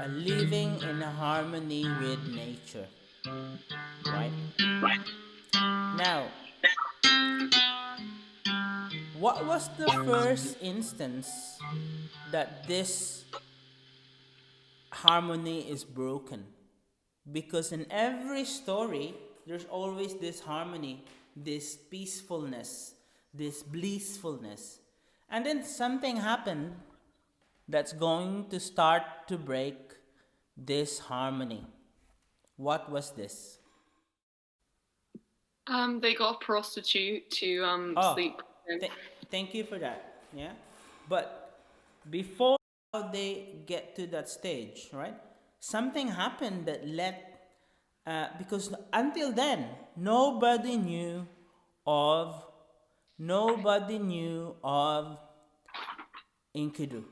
living in harmony with nature, right? Now, what was the first instance that this harmony is broken? Because in every story, there's always this harmony, this peacefulness, this blissfulness. And then something happened that's going to start to break this harmony. What was this? They got a prostitute to Oh, sleep with. thank you for that. Yeah. But before they get to that stage, right? Something happened that led, because until then, of, nobody knew of Enkidu.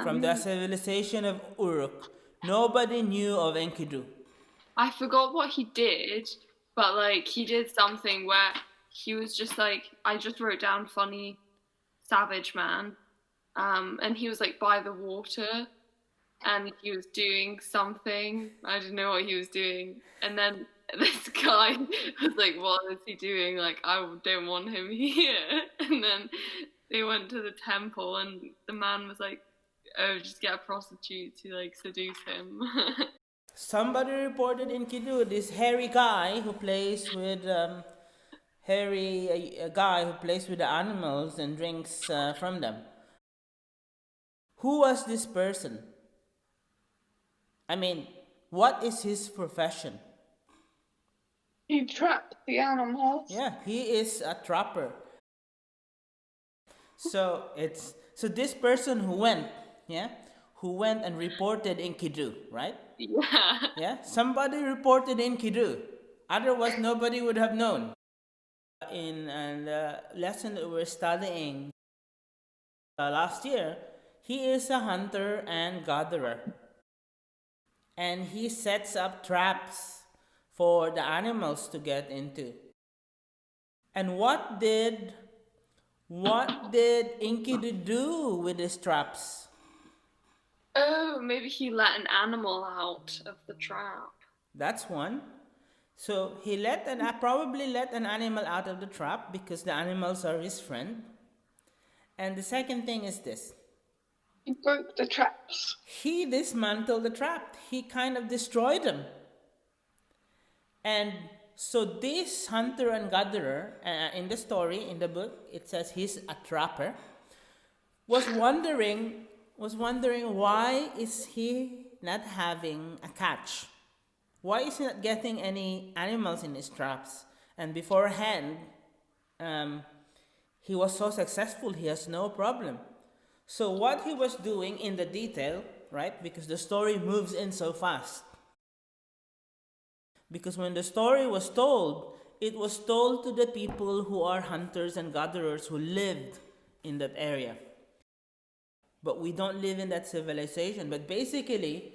From the civilization of Uruk, nobody knew of Enkidu. I forgot what he did, but like he did something where he was just like, I just wrote down funny savage man, and he was like by the water, and he was doing something. I didn't know what he was doing, and then this guy was like, "What is he doing? Like, I don't want him here." And then they went to the temple, and the man was like, "Oh, just get a prostitute to like seduce him." Somebody reported Enkidu, this hairy guy who plays with a guy who plays with the animals and drinks from them. Who was this person? I mean, what is his profession? He trapped the animals. Yeah, he is a trapper. So this person who went, and reported Enkidu, right? Yeah. Yeah, somebody reported Enkidu. Otherwise, nobody would have known. In the lesson that we're studying last year, he is a hunter and gatherer. And he sets up traps for the animals to get into. And what did Enkidu do with his traps? Oh, maybe he let an animal out of the trap. That's one. So he probably let an animal out of the trap because the animals are his friend. And the second thing is this. He broke the traps. He dismantled the trap. He kind of destroyed them. And so this hunter and gatherer, in the story, in the book, it says he's a trapper, was wondering why is he not having a catch? Why is he not getting any animals in his traps? And beforehand, he was so successful, he has no problem. So what he was doing in the detail, right? Because the story moves in so fast. Because when the story was told, it was told to the people who are hunters and gatherers who lived in that area. But we don't live in that civilization. But basically,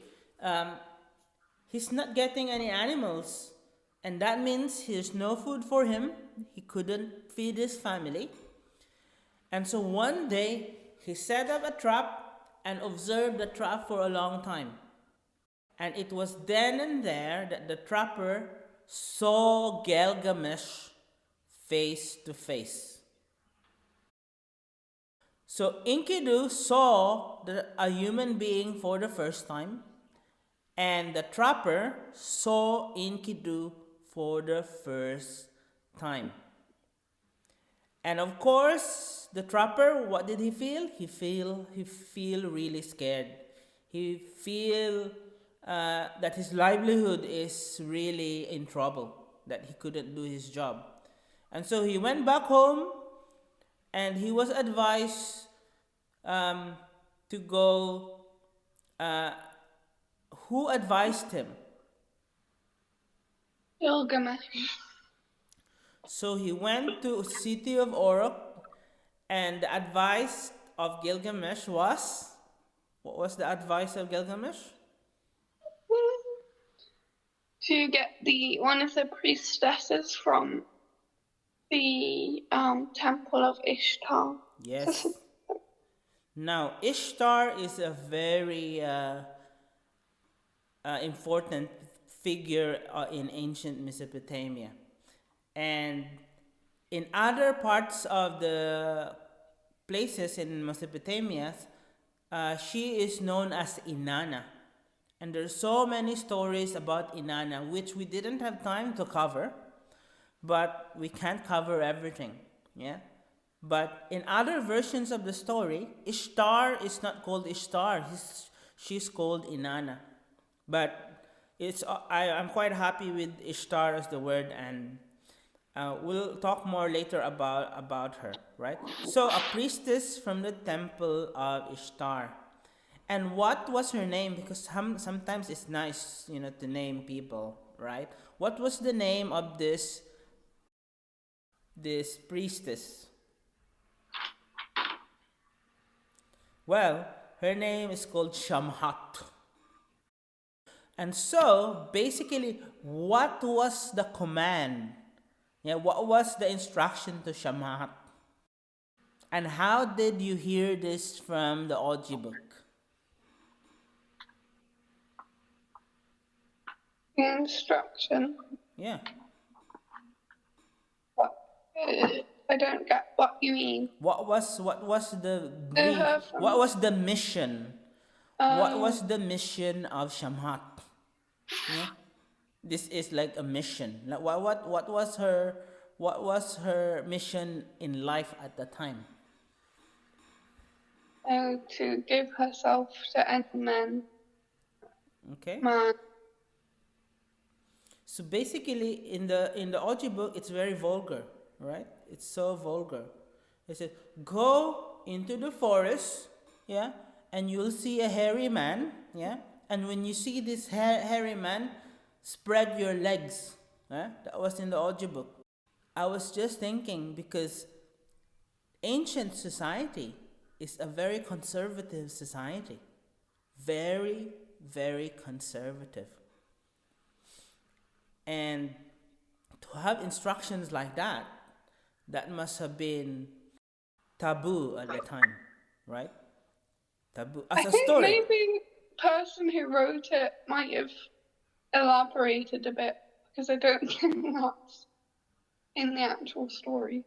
he's not getting any animals. And that means there's no food for him. He couldn't feed his family. And so one day, he set up a trap and observed the trap for a long time. And it was then and there that the trapper saw Gilgamesh face to face. So Enkidu saw a human being for the first time, and the trapper saw Enkidu for the first time. And of course, the trapper, what did he feel? He feel really scared. He feel that his livelihood is really in trouble, that he couldn't do his job. And so he went back home, and he was advised to go. Who advised him? Gilgamesh. So he went to city of Uruk, and the advice of Gilgamesh was, what was the advice of Gilgamesh? To get one of the priestesses from the temple of Ishtar. Yes. Now, Ishtar is a very important figure in ancient Mesopotamia. And in other parts of the places in Mesopotamia, she is known as Inanna. And there's so many stories about Inanna, which we didn't have time to cover, but we can't cover everything. Yeah. But in other versions of the story, Ishtar is not called Ishtar. She's called Inanna. But I'm quite happy with Ishtar as the word, and we'll talk more later about her, right? So a priestess from the temple of Ishtar. And what was her name? Because sometimes it's nice, to name people, right? What was the name of this priestess? Well, her name is called Shamhat. And so, basically, what was the command? Yeah, what was the instruction to Shamhat? And how did you hear this from the audiobook? The instruction. Yeah. What? I don't get what you mean. What was the To brief? her from. What was the mission? What was the mission of Shamhat? Yeah. This is like a mission. Like what was her mission in life at the time? To give herself to any man. Okay. Man. So basically, in the audiobook, it's very vulgar, right? It's so vulgar. It says, "Go into the forest, yeah, and you'll see a hairy man, yeah, and when you see this hairy man, spread your legs." That was in the audiobook. I was just thinking because ancient society is a very conservative society, very, very conservative. And to have instructions like that must have been taboo at the time, right? Taboo I as a think story. maybe the person who wrote it might have elaborated a bit because I don't think that's in the actual story.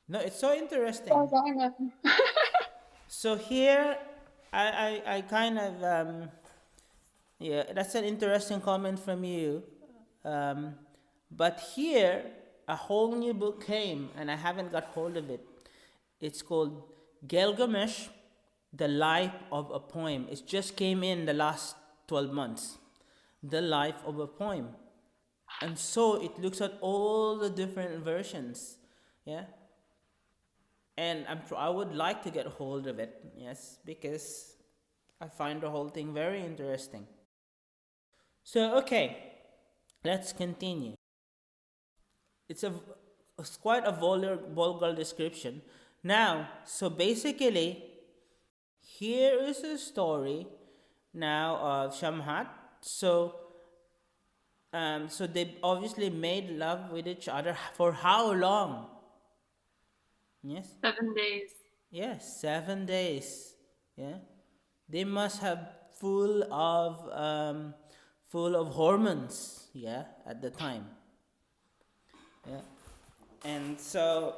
No, it's so interesting. As I know. So here, I kind of yeah, that's an interesting comment from you. But here, a whole new book came, and I haven't got hold of it. It's called Gilgamesh, The Life of a Poem. It just came in the last 12 months. The Life of a Poem. And so it looks at all the different versions. Yeah. And I would like to get hold of it, yes, because I find the whole thing very interesting. So, okay, let's continue. It's quite a vulgar description. Now, so basically, here is a story now of Shamhat. So they obviously made love with each other for how long? Yes. 7 days. Yes, 7 days. Yeah, they must have full of hormones. Yeah, at the time. Yeah, and so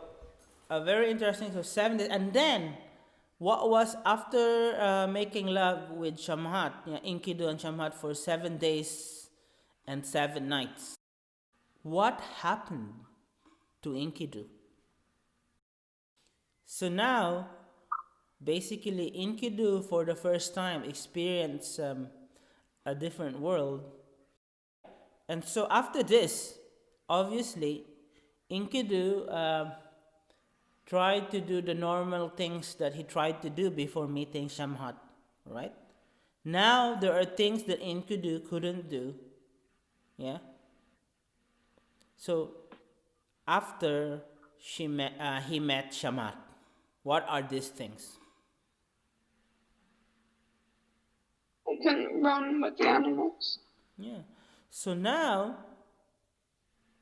very interesting. So 7 days, and then what was after making love with Shamhat? Yeah, Enkidu and Shamhat for 7 days and 7 nights. What happened to Enkidu? So now, basically, Enkidu for the first time experienced a different world. And so after this, obviously, Enkidu tried to do the normal things that he tried to do before meeting Shamhat, right? Now there are things that Enkidu couldn't do. Yeah. So after he met Shamhat, what are these things? I couldn't run with the animals. Yeah. So now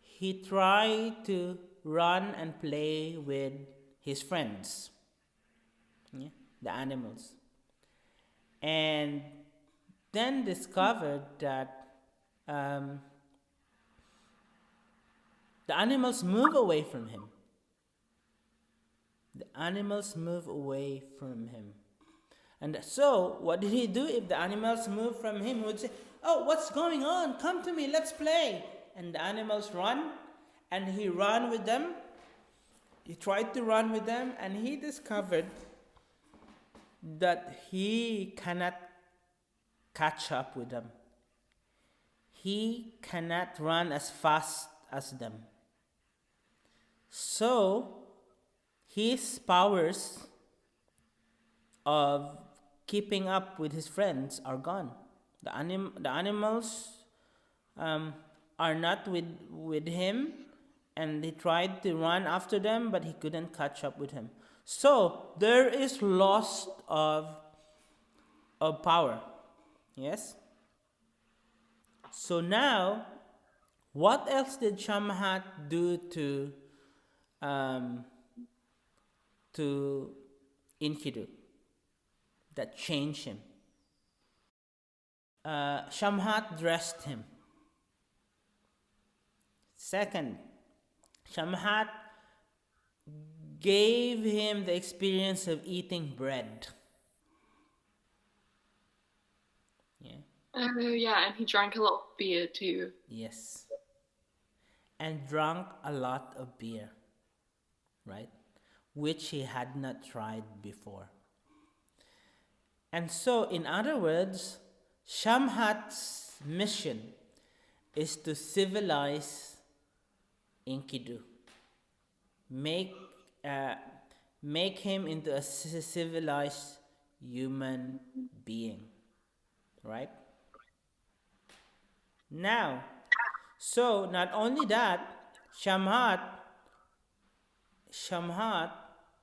he tried to run and play with his friends. Yeah. the animals, and then discovered that um, the animals move away from him. The animals move away from him. And so, what did he do if the animals move from him? He would say, "Oh, what's going on? Come to me, let's play." And the animals run, and he ran with them. He tried to run with them, and he discovered that he cannot catch up with them. He cannot run as fast as them. So, his powers of keeping up with his friends are gone. The animals are not with him, and he tried to run after them, but he couldn't catch up with him. So there is loss of power. Yes? So now, what else did Shamhat do to Enkidu that changed him? Shamhat dressed him. Second, Shamhat gave him the experience of eating bread. Yeah. Oh yeah, and he drank a lot of beer too. Yes. And drank a lot of beer, right? Which he had not tried before. And so, in other words, Shamhat's mission is to civilize Enkidu. Make him into a civilized human being. Right? Now, so not only that, Shamhat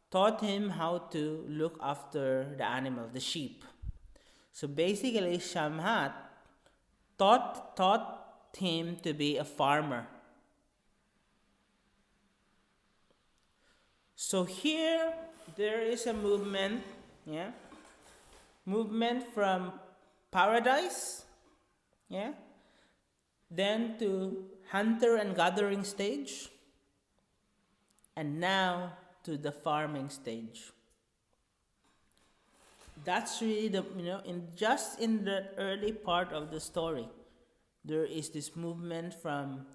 taught him how to look after the animal, the sheep. So basically, Shamhat taught him to be a farmer. So here there is a movement, yeah, movement from paradise, yeah, then to hunter and gathering stage, and now to the farming stage. That's really in the early part of the story, there is this movement from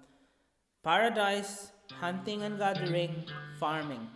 paradise, hunting and gathering, farming.